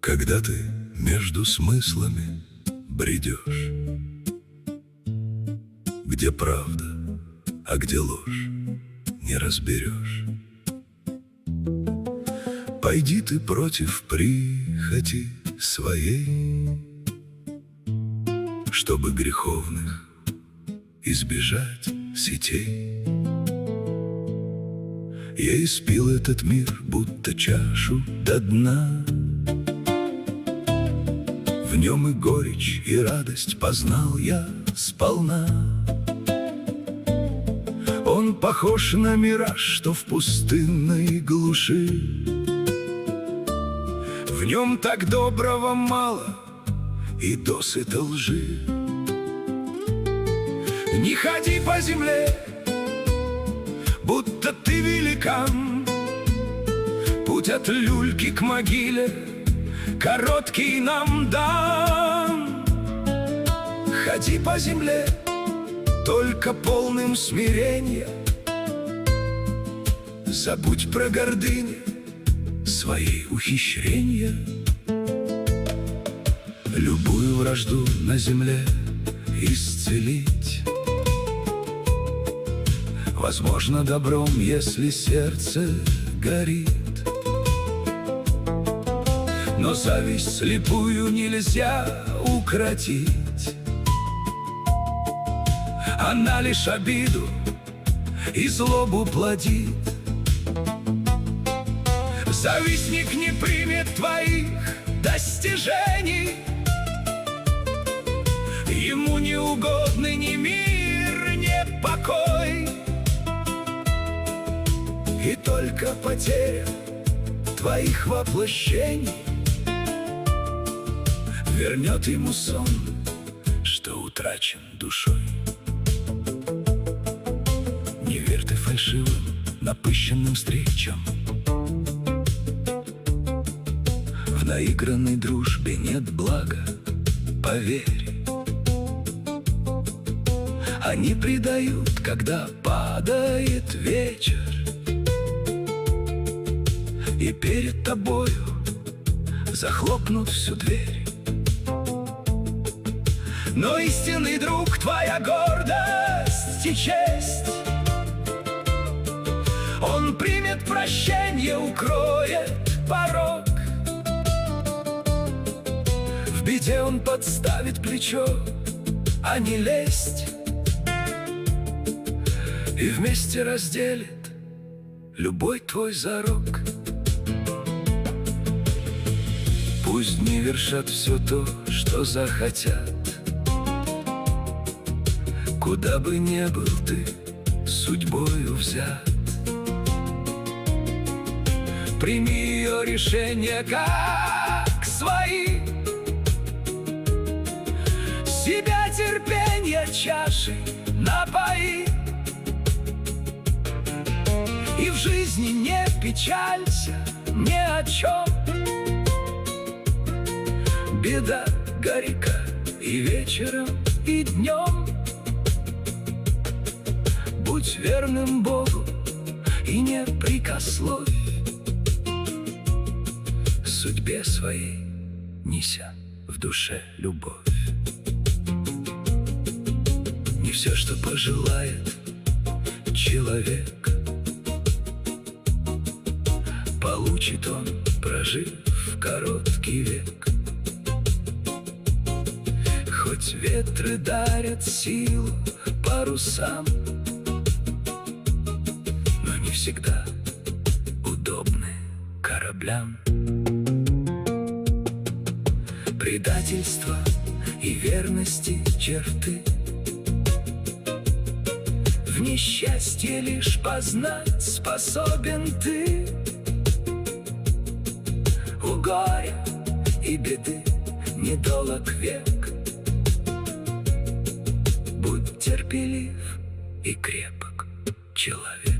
Когда ты между смыслами бредешь, где правда, а где ложь, не разберешь. Пойди ты против прихоти своей, чтобы греховных избежать сетей. Я испил этот мир, будто чашу до дна. В нем и горечь, и радость познал я сполна. Он похож на мираж, что в пустынной глуши. В нем так доброго мало и досыта лжи. Не ходи по земле, будто ты великан. Путь от люльки к могиле короткий нам дан. Ходи по земле только полным смирения. Забудь про гордыни свои ухищрения. Любую вражду на земле исцелить возможно добром, если сердце горит. Но зависть слепую нельзя укротить. Она лишь обиду и злобу плодит. Завистник не примет твоих достижений. Ему не угодны ни мир, ни покой. И только потеря твоих воплощений вернет ему сон, что утрачен душой. Не верь ты фальшивым, напыщенным встречам. В наигранной дружбе нет блага, поверь. Они предают, когда падает вечер, и перед тобою захлопнут всю дверь. Но истинный друг — твоя гордость и честь. Он примет прощение, укроет порог. В беде он подставит плечо, а не лесть. И вместе разделит любой твой зарок. Пусть не вершат все то, что захотят. Куда бы ни был ты судьбою взят, прими ее решение как свои. Себя терпенья чашей напои. И в жизни не печалься ни о чем. Беда горька и вечером, и днем. Будь верным Богу и не прикословь, судьбе своей неся в душе любовь. Не все, что пожелает человек, получит он, прожив короткий век. Хоть ветры дарят силу парусам, но не всегда удобны кораблям. Предательство и верности черты в несчастье лишь познать способен ты. У горя и беды недолог век. Будь терпелив и крепок человек.